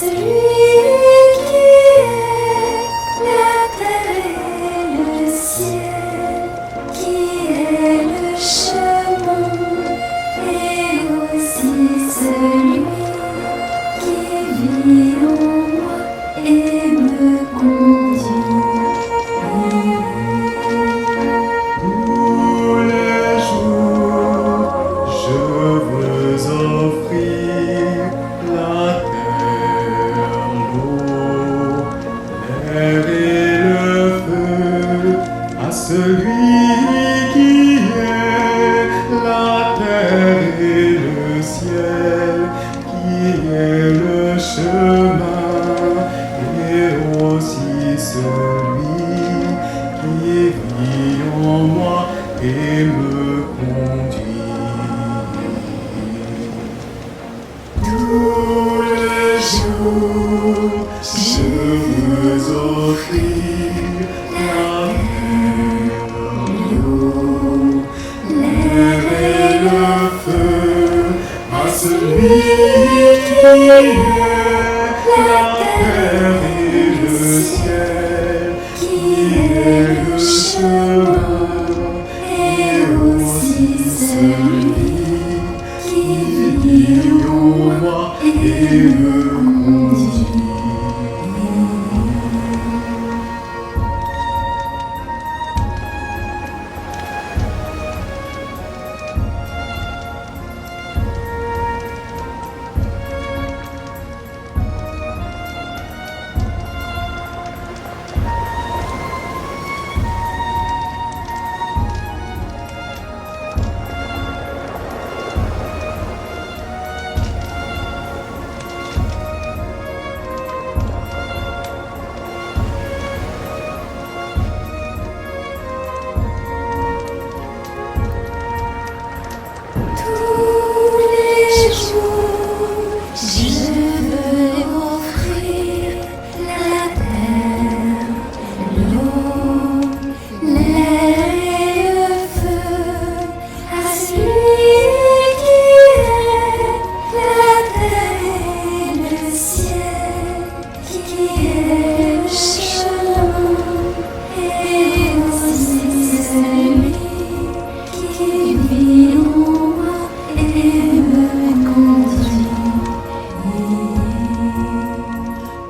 celui qui est la terre et le ciel, qui est le chemin, et aussi celui qui vit en moi et me conduit. Tous les jours, je veux offrir la terre, l'eau, l'air et le feu à celui qui est la terre et le ciel, qui est le chemin et aussi celui qui vit en moi et me conduit. Tous les jours, je veux offrir la terre, l'eau, l'air et le feu à celui qui est la terre et le ciel, qui est le chemin et aussi celui qui vit en moi et me conduit. Tous les jours, je veux offrir la terre, l'eau, l'air et le feu à celui qui est la terre et le ciel, qui est le chemin et aussi celui qui vit en moi et me conduit.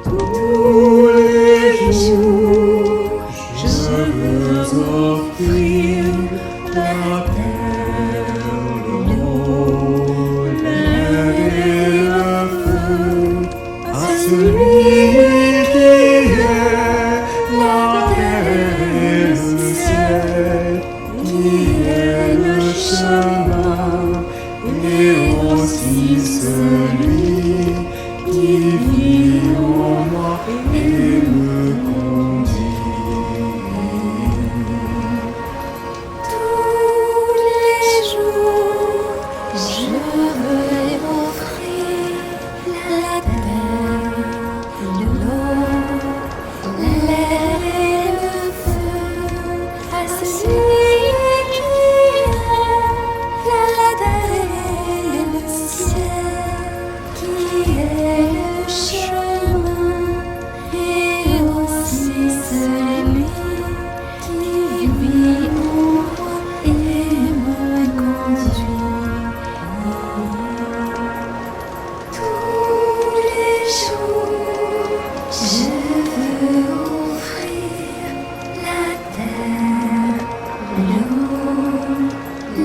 Tous les jours, je veux offrir la terre, l'eau, l'air et le feu à celui qui est la terre et le ciel, qui est le chemin et aussi celui qui vit en moi et me conduit. Tous les jours, je veux offrir la terre, l'eau, l'air et le feu à celui qui est la terre et le ciel, qui est le chemin et aussi celui qui vit en moi et me conduit. Tous les jours, je veux offrir la terre, l'eau,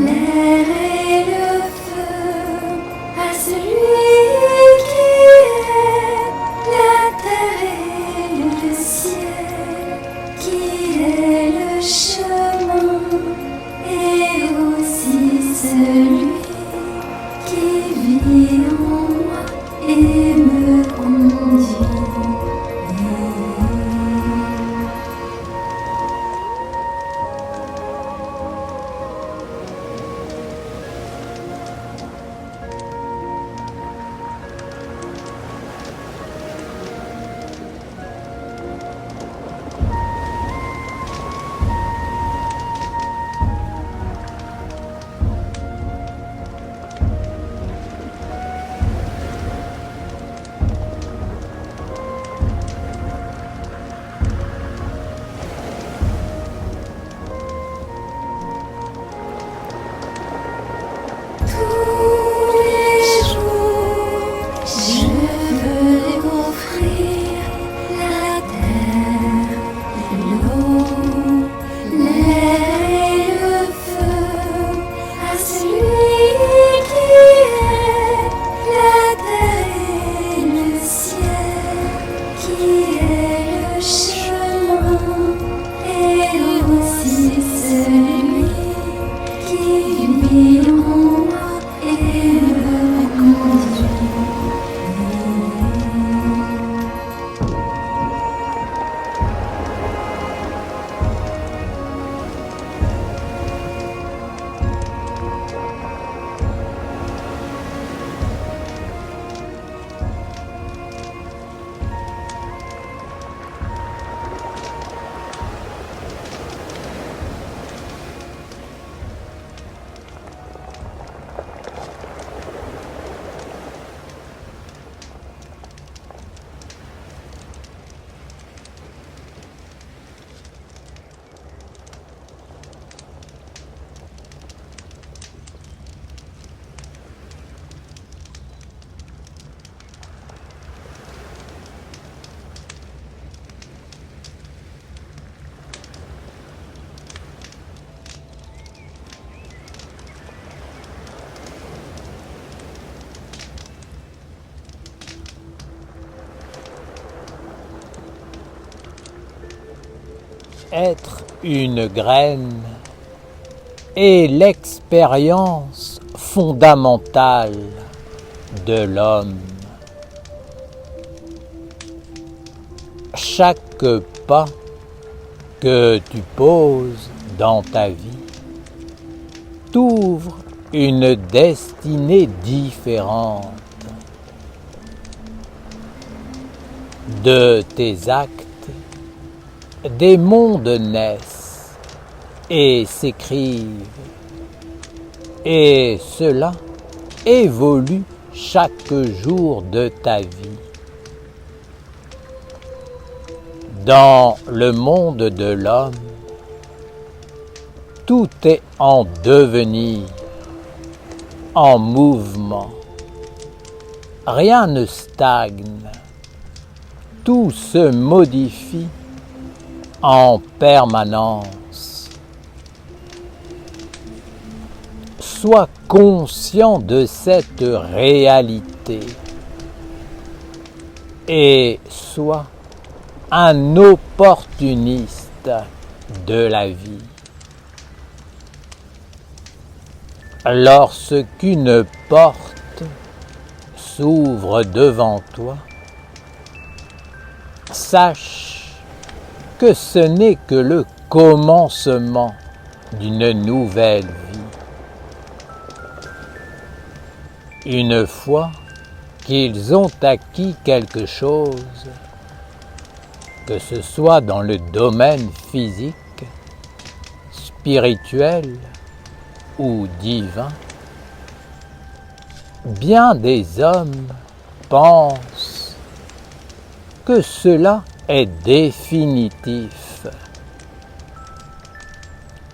l'air et le feu à celui qui est être une graine est l'expérience fondamentale de l'homme. Chaque pas que tu poses dans ta vie t'ouvre une destinée différente. De tes actes, des mondes naissent et s'écrivent, et cela évolue chaque jour de ta vie. Dans le monde de l'homme, tout est en devenir, en mouvement. Rien ne stagne. Tout se modifie en permanence. Sois conscient de cette réalité et sois un opportuniste de la vie. Lorsqu'une porte s'ouvre devant toi, sache que ce n'est que le commencement d'une nouvelle vie. Une fois qu'ils ont acquis quelque chose, que ce soit dans le domaine physique, spirituel ou divin, bien des hommes pensent que cela est définitif,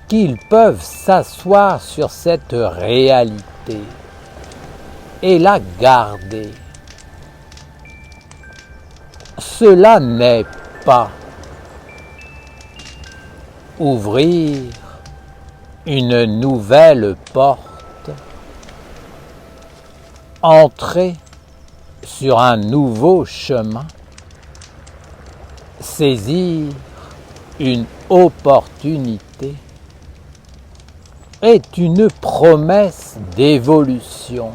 qu'ils peuvent s'asseoir sur cette réalité et la garder. Cela n'est pas ouvrir une nouvelle porte, entrer sur un nouveau chemin, saisir une opportunité est une promesse d'évolution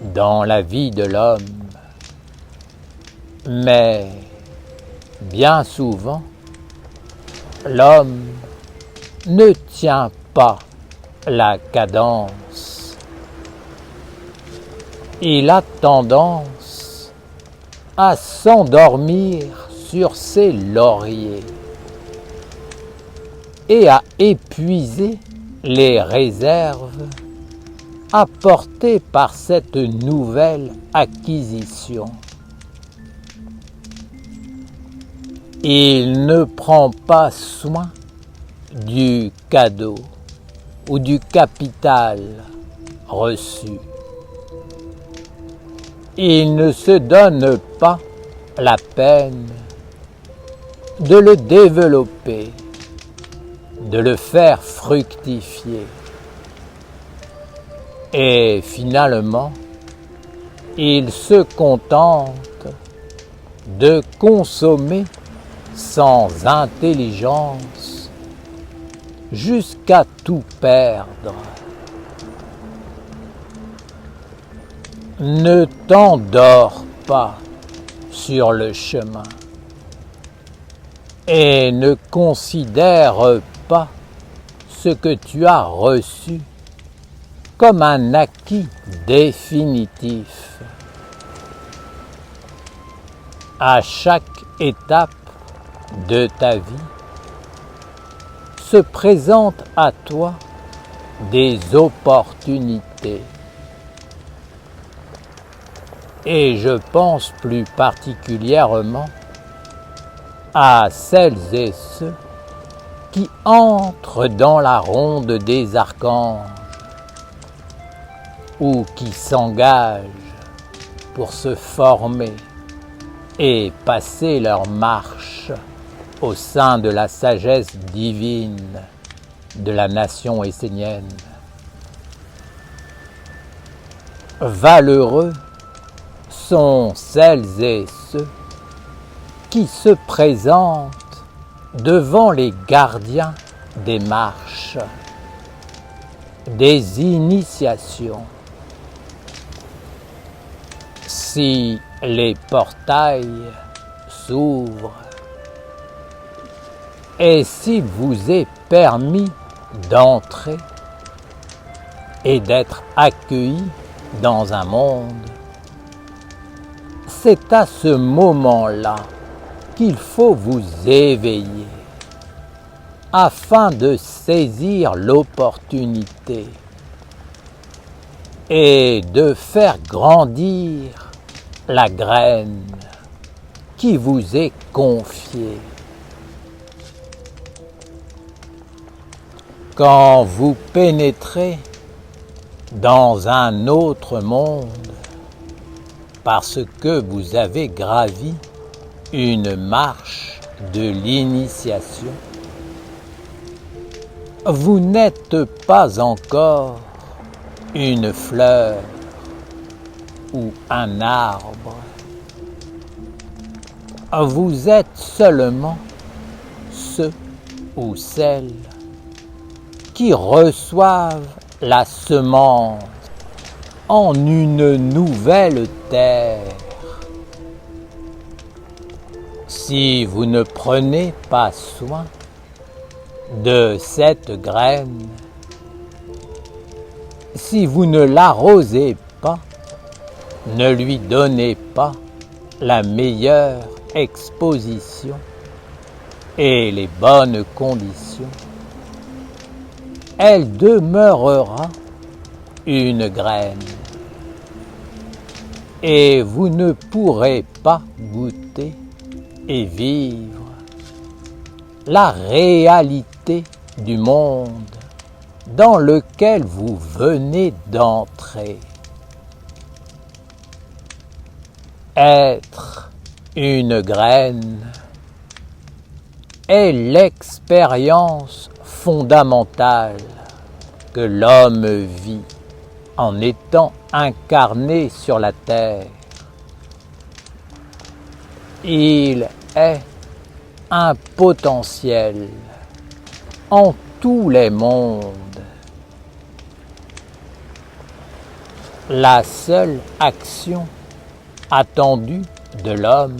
dans la vie de l'homme. Mais bien souvent, l'homme ne tient pas la cadence. Il a tendance à s'endormir sur ses lauriers et à épuiser les réserves apportées par cette nouvelle acquisition. Il ne prend pas soin du cadeau ou du capital reçu. Il ne se donne pas la peine de le développer, de le faire fructifier. Et finalement, il se contente de consommer sans intelligence jusqu'à tout perdre. Ne t'endors pas sur le chemin et ne considère pas ce que tu as reçu comme un acquis définitif. À chaque étape de ta vie se présentent à toi des opportunités. Et je pense plus particulièrement à celles et ceux qui entrent dans la ronde des archanges ou qui s'engagent pour se former et passer leur marche au sein de la sagesse divine de la nation essénienne. Valeureux sont celles et ceux qui se présentent devant les gardiens des marches, des initiations. Si les portails s'ouvrent et s'il vous est permis d'entrer et d'être accueilli dans un monde, c'est à ce moment-là qu'il faut vous éveiller afin de saisir l'opportunité et de faire grandir la graine qui vous est confiée. Quand vous pénétrez dans un autre monde, parce que vous avez gravi une marche de l'initiation, vous n'êtes pas encore une fleur ou un arbre. Vous êtes seulement ceux ou celles qui reçoivent la semence en une nouvelle terre. Si vous ne prenez pas soin de cette graine, si vous ne l'arrosez pas, ne lui donnez pas la meilleure exposition et les bonnes conditions, elle demeurera une graine et vous ne pourrez pas goûter et vivre la réalité du monde dans lequel vous venez d'entrer. Être une graine est l'expérience fondamentale que l'homme vit en étant incarné sur la terre. Il est un potentiel en tous les mondes. La seule action attendue de l'homme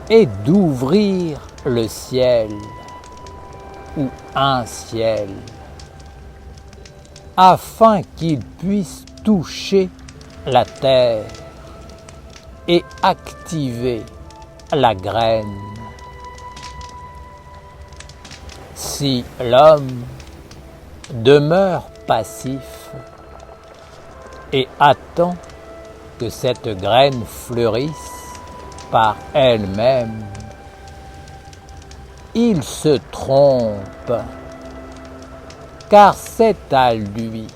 est d'ouvrir le ciel ou un ciel afin qu'il puisse toucher la terre et activer la graine. Si l'homme demeure passif et attend que cette graine fleurisse par elle-même, il se trompe, car c'est à lui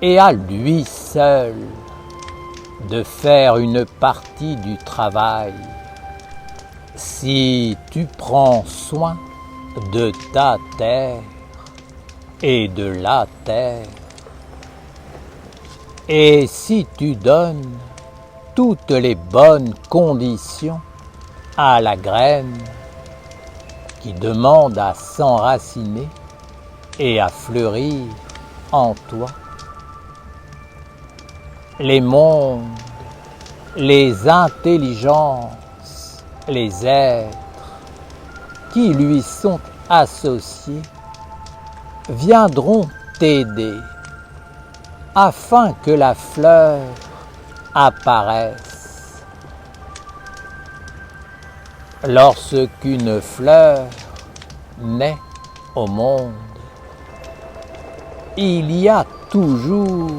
et à lui seul de faire une partie du travail. Si tu prends soin de ta terre et de la terre, et si tu donnes toutes les bonnes conditions à la graine qui demande à s'enraciner et à fleurir en toi, les mondes, les intelligences, les êtres qui lui sont associés viendront t'aider afin que la fleur apparaisse. Lorsqu'une fleur naît au monde, il y a toujours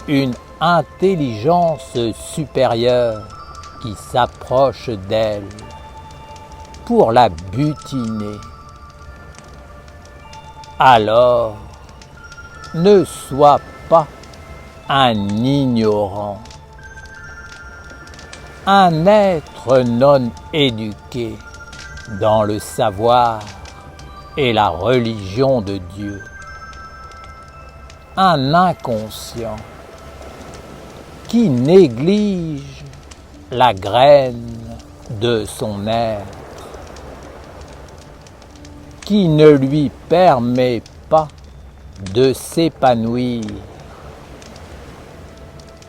une intelligence supérieure qui s'approche d'elle pour la butiner. Alors, ne sois pas un ignorant, un être non éduqué dans le savoir et la religion de Dieu, un inconscient qui néglige la graine de son être qui ne lui permet pas de s'épanouir,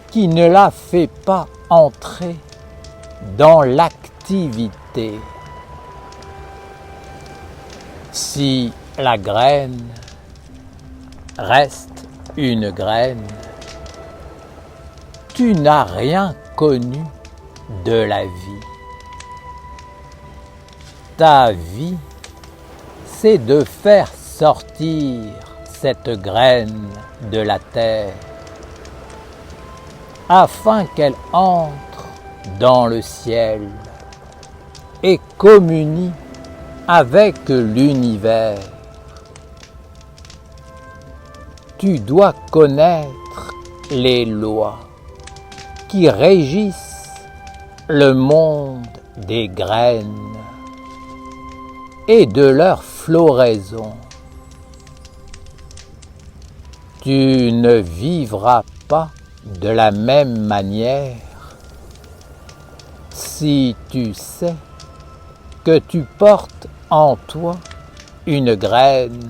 qui ne la fait pas entrer dans l'activité. Si la graine reste une graine, tu n'as rien connu de la vie. Ta vie, c'est de faire sortir cette graine de la terre afin qu'elle entre dans le ciel et communie avec l'univers. Tu dois connaître les lois qui régissent le monde des graines et de leur floraison. Tu ne vivras pas de la même manière si tu sais que tu portes en toi une graine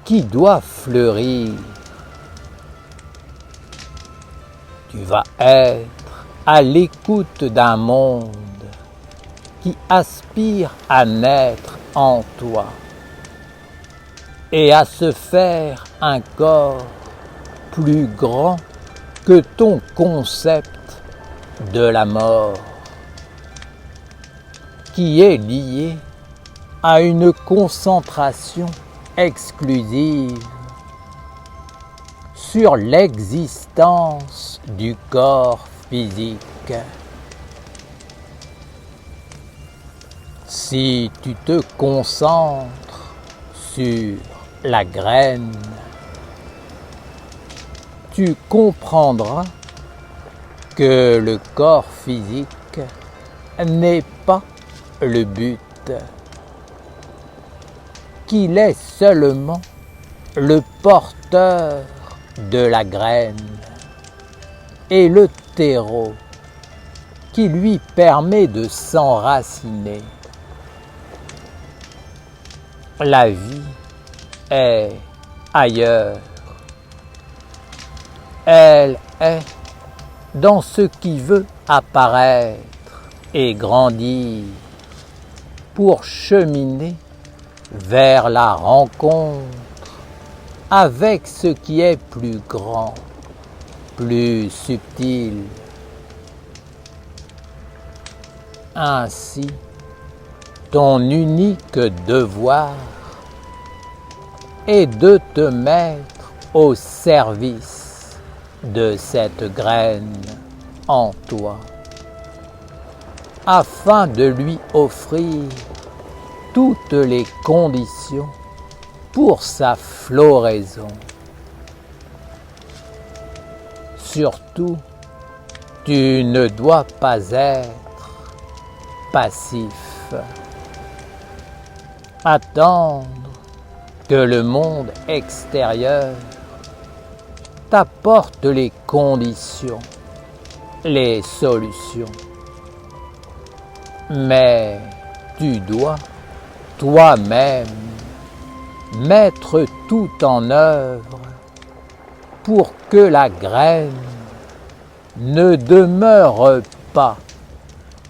qui doit fleurir. Tu vas être à l'écoute d'un monde qui aspire à naître en toi et à se faire un corps plus grand que ton concept de la mort, qui est lié à une concentration exclusive sur l'existence du corps physique. Si tu te concentres sur la graine, tu comprendras que le corps physique n'est pas le but, qu'il est seulement le porteur de la graine et le terreau qui lui permet de s'enraciner. La vie est ailleurs. Elle est dans ce qui veut apparaître et grandir pour cheminer vers la rencontre avec ce qui est plus grand, plus subtil. Ainsi, ton unique devoir est de te mettre au service de cette graine en toi, afin de lui offrir toutes les conditions pour sa floraison. Surtout, tu ne dois pas être passif. Attendre que le monde extérieur t'apporte les conditions, les solutions. Mais tu dois toi-même mettre tout en œuvre pour que la graine ne demeure pas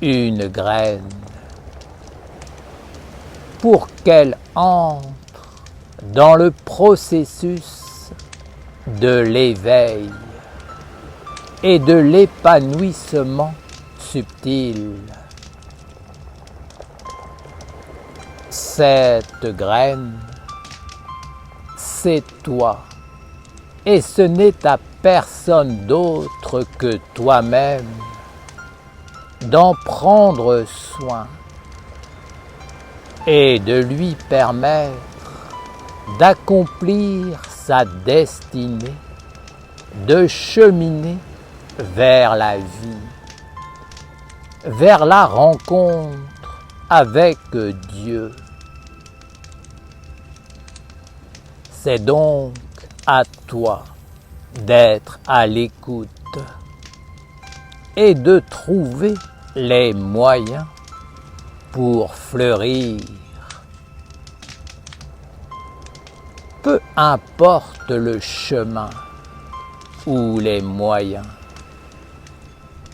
une graine, pour qu'elle entre dans le processus de l'éveil et de l'épanouissement subtil. Cette graine, c'est toi, et ce n'est à personne d'autre que toi-même d'en prendre soin et de lui permettre d'accomplir sa destinée, de cheminer vers la vie, vers la rencontre avec Dieu. C'est donc à toi d'être à l'écoute et de trouver les moyens pour fleurir. peu importe le chemin ou les moyens,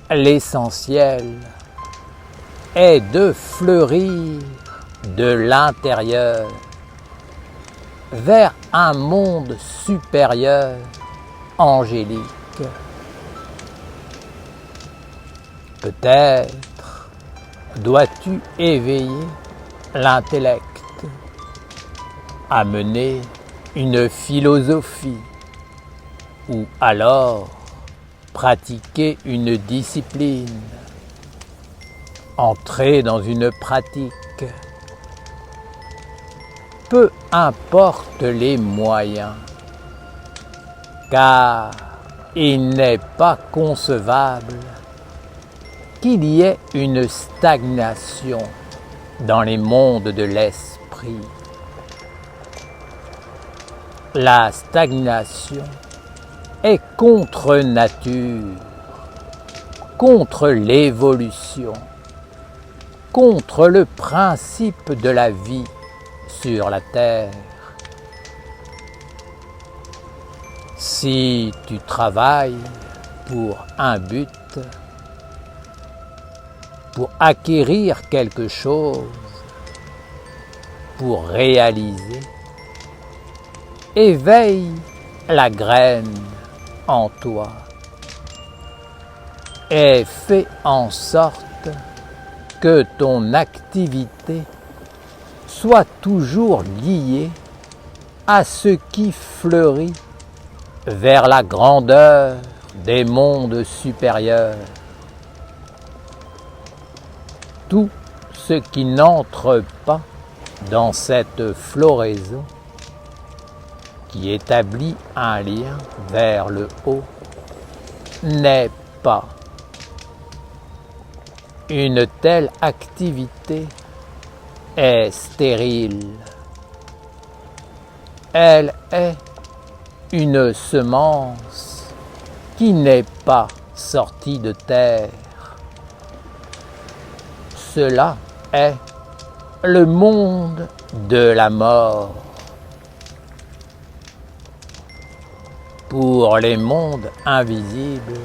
l'essentiel est de fleurir de l'intérieur vers un monde supérieur, angélique. Peut-être dois-tu éveiller l'intellect, amener une philosophie, ou alors pratiquer une discipline, entrer dans une pratique. Peu importe les moyens, car il n'est pas concevable qu'il y ait une stagnation dans les mondes de l'esprit. La stagnation est contre nature, contre l'évolution, contre le principe de la vie sur la terre. Si tu travailles pour un but, pour acquérir quelque chose, pour réaliser, éveille la graine en toi et fais en sorte que ton activité soit toujours liée à ce qui fleurit vers la grandeur des mondes supérieurs. Tout ce qui n'entre pas dans cette floraison, qui établit un lien vers le haut, n'est pas. Une telle activité est stérile. Elle est une semence qui n'est pas sortie de terre. Cela est le monde de la mort. Pour les mondes invisibles,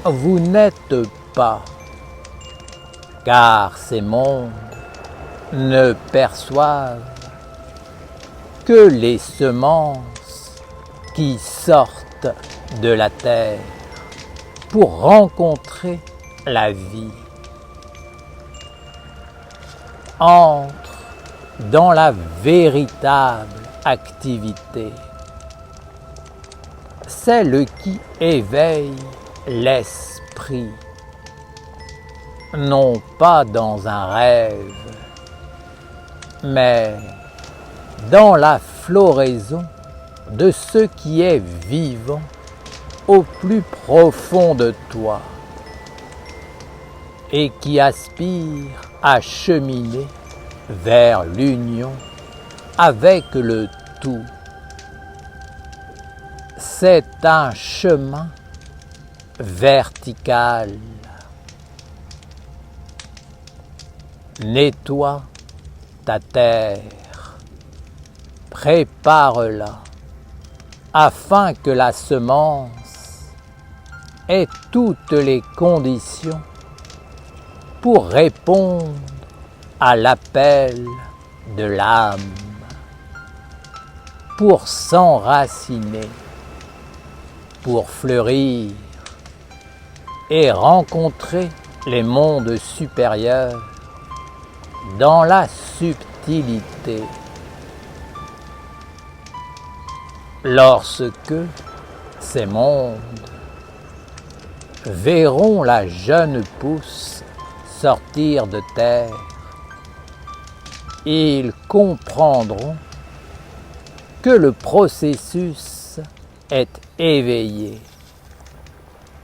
vous n'êtes pas, car ces mondes ne perçoivent que les semences qui sortent de la terre pour rencontrer la vie. Entre dans la véritable activité, celle qui éveille l'esprit, non pas dans un rêve, mais dans la floraison de ce qui est vivant au plus profond de toi et qui aspire à cheminer vers l'union avec le tout. C'est un chemin vertical. Nettoie ta terre, prépare-la, afin que la semence ait toutes les conditions pour répondre à l'appel de l'âme, pour s'enraciner, pour fleurir et rencontrer les mondes supérieurs dans la subtilité. Lorsque ces mondes verront la jeune pousse sortir de terre, ils comprendront que le processus est éveillé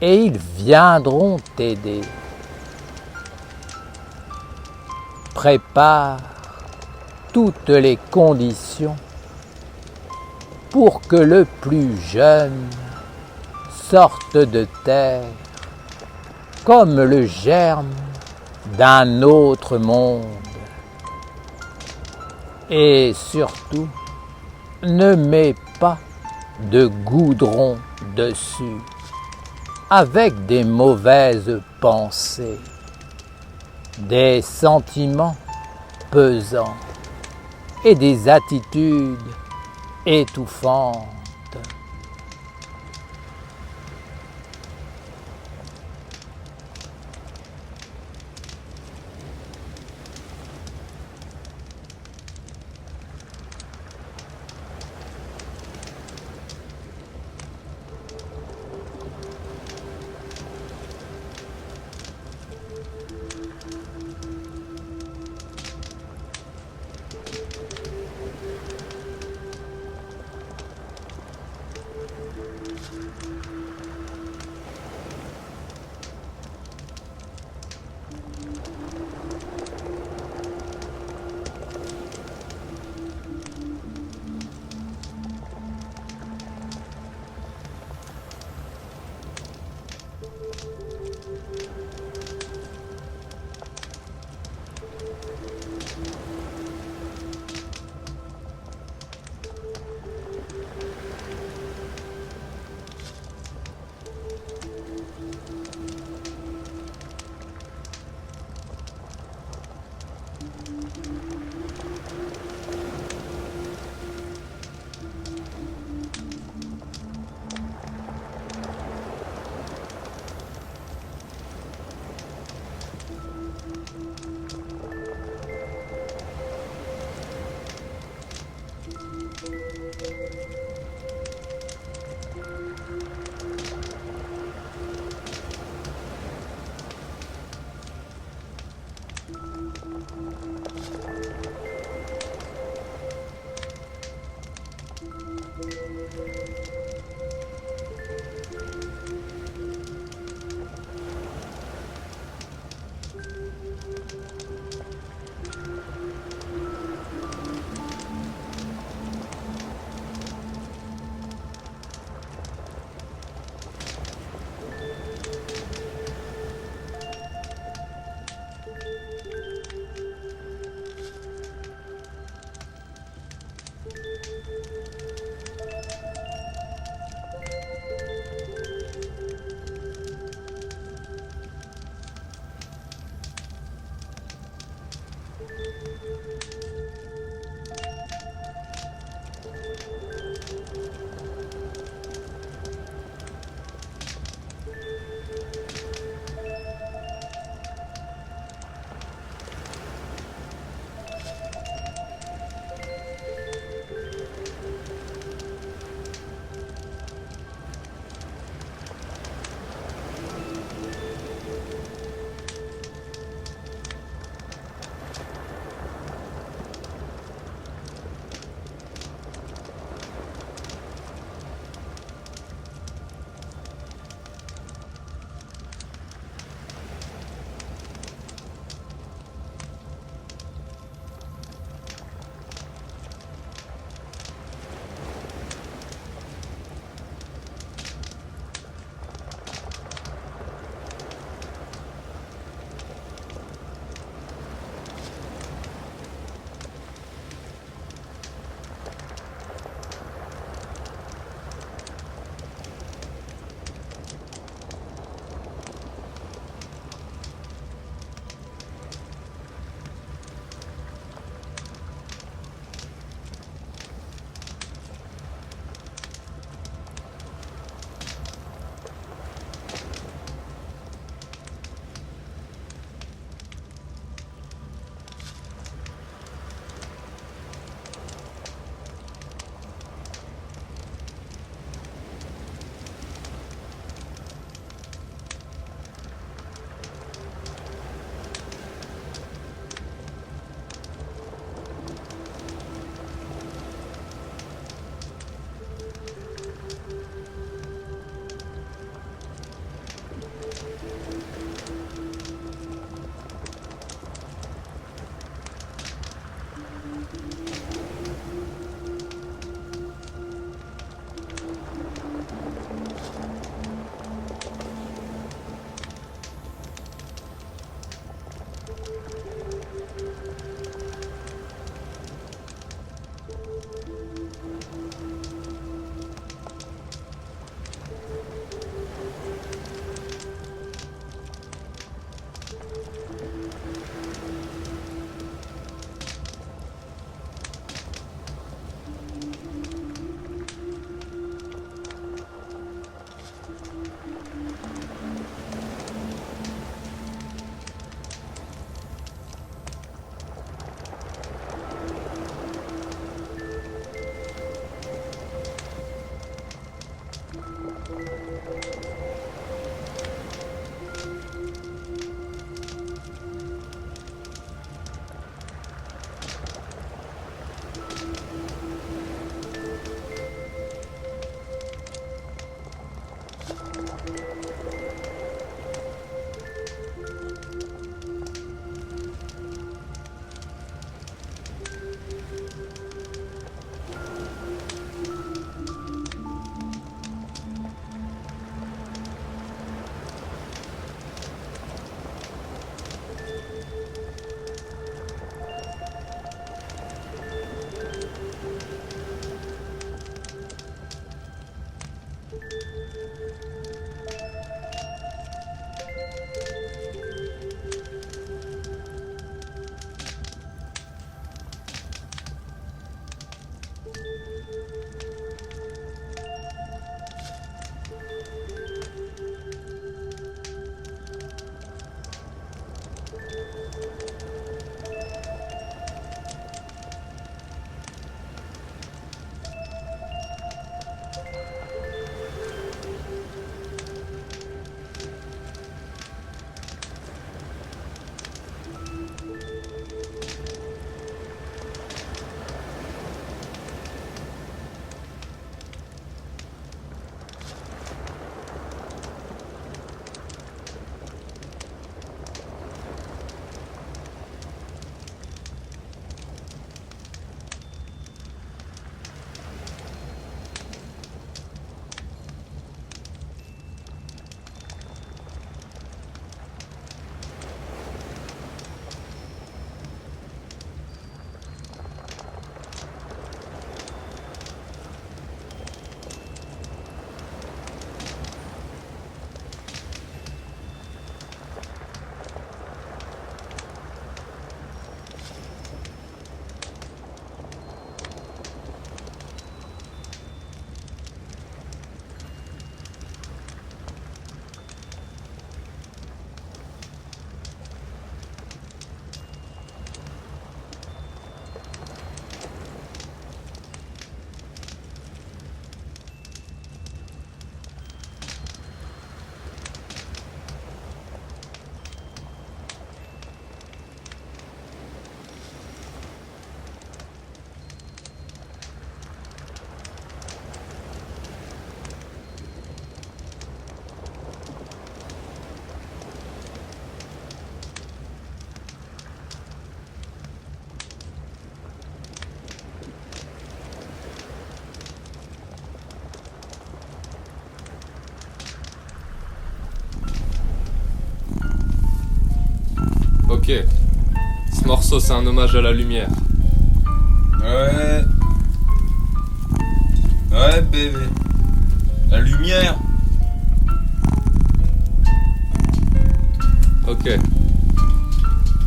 et ils viendront t'aider. Prépare toutes les conditions pour que le plus jeune sorte de terre comme le germe d'un autre monde. Et surtout, ne mets pas de goudron dessus avec des mauvaises pensées, des sentiments pesants et des attitudes étouffantes. Ok. Ce morceau, c'est un hommage à la lumière. Ouais. Ouais, bébé. La lumière. Ok.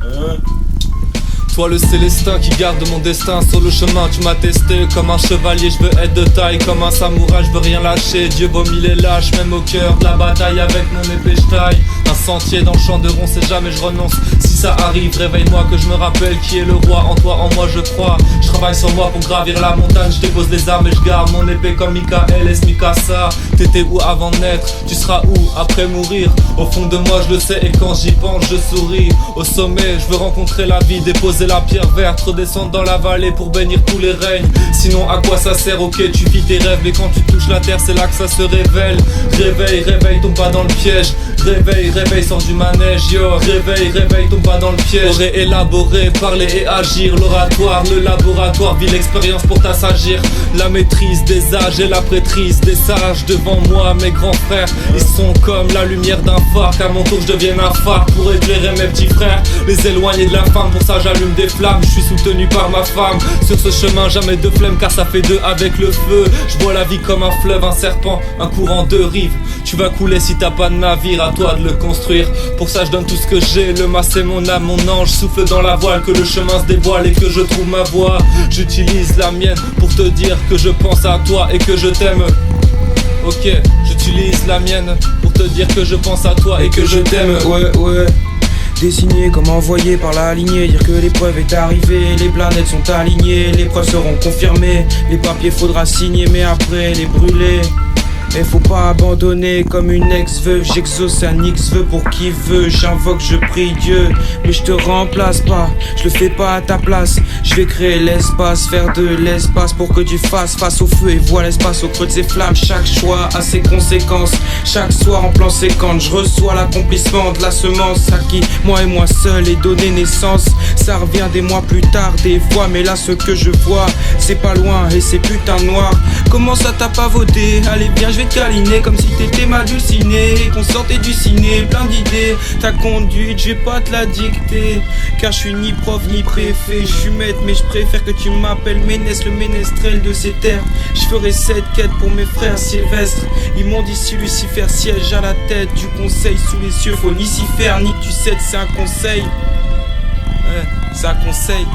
Hein? Toi le célestin qui garde mon destin sur le chemin, tu m'as testé comme un chevalier, je veux être de taille comme un samouraï, je veux rien lâcher. Dieu vomit les lâches, même au cœur de la bataille, avec mon épée je taille un sentier dans le champ de ronces et jamais je renonce. Si ça arrive, réveille-moi que je me rappelle qui est le roi. En toi, en moi je crois. Je travaille sur moi pour gravir la montagne, je dépose les armes et je garde mon épée comme Michael et Mikasa. T'étais où avant de naître? Tu seras où après mourir? Au fond de moi je le sais et quand j'y pense je souris. Au sommet je veux rencontrer la vie, déposer la pierre verte, redescendre dans la vallée pour bénir tous les règnes. Sinon à quoi ça sert? Ok tu vis tes rêves mais quand tu touches la terre c'est là que ça se révèle. Réveille, réveille, tombe pas dans le piège. Réveille, réveille, sors du manège, yo. Réveille, réveille, tombe pas dans le piège. Aurait élaboré, parler et agir. L'oratoire, le laboratoire, vit l'expérience pour t'assagir. La maîtrise des âges et la prêtrise des sages. Devant moi mes grands frères, ils sont comme la lumière d'un phare. Qu'à mon tour je devienne un phare pour éclairer mes petits frères, les éloigner de la femme. Pour ça j'allume des flammes, je suis soutenu par ma femme. Sur ce chemin jamais de flemme car ça fait deux avec le feu. Je vois la vie comme un fleuve, un serpent, un courant de rives. Tu vas couler si t'as pas de navire, à toi de le construire. Pour ça je donne tout ce que j'ai, le mât c'est mon âme, mon ange. Souffle dans la voile, que le chemin se dévoile et que je trouve ma voie. J'utilise la mienne pour te dire que je pense à toi et que je t'aime. Ok, j'utilise la mienne pour te dire que je pense à toi et que je t'aime. Ouais. Dessiné comme envoyé par la lignée, dire que l'épreuve est arrivée, les planètes sont alignées, les preuves seront confirmées, les papiers faudra signer mais après les brûler. Et faut pas abandonner comme une ex-veuve, j'exauce un X-vœu pour qui veut, j'invoque, je prie Dieu, mais je te remplace pas, je le fais pas à ta place, je vais créer l'espace, faire de l'espace pour que tu fasses face au feu et vois l'espace au creux de ses flammes. Chaque choix a ses conséquences, chaque soir en plan séquence, je reçois l'accomplissement de la semence à qui moi et moi seul est donné naissance. Ça revient des mois plus tard, des fois, mais là ce que je vois, c'est pas loin et c'est putain noir. Comment ça t'a pas voté? Allez bien, je vais te câliner comme si t'étais ma dulcinée et qu'on sortait du ciné, plein d'idées. Ta conduite, je vais pas te la dicter, car je suis ni prof ni préfet. Je suis maître mais je préfère que tu m'appelles Ménès, le ménestrel de ces terres. Je ferai cette quête pour mes frères Sylvestre. Ils m'ont dit si Lucifer siège à la tête du conseil sous les cieux, faut ni s'y faire ni que tu cèdes, c'est un conseil. C'est un conseil.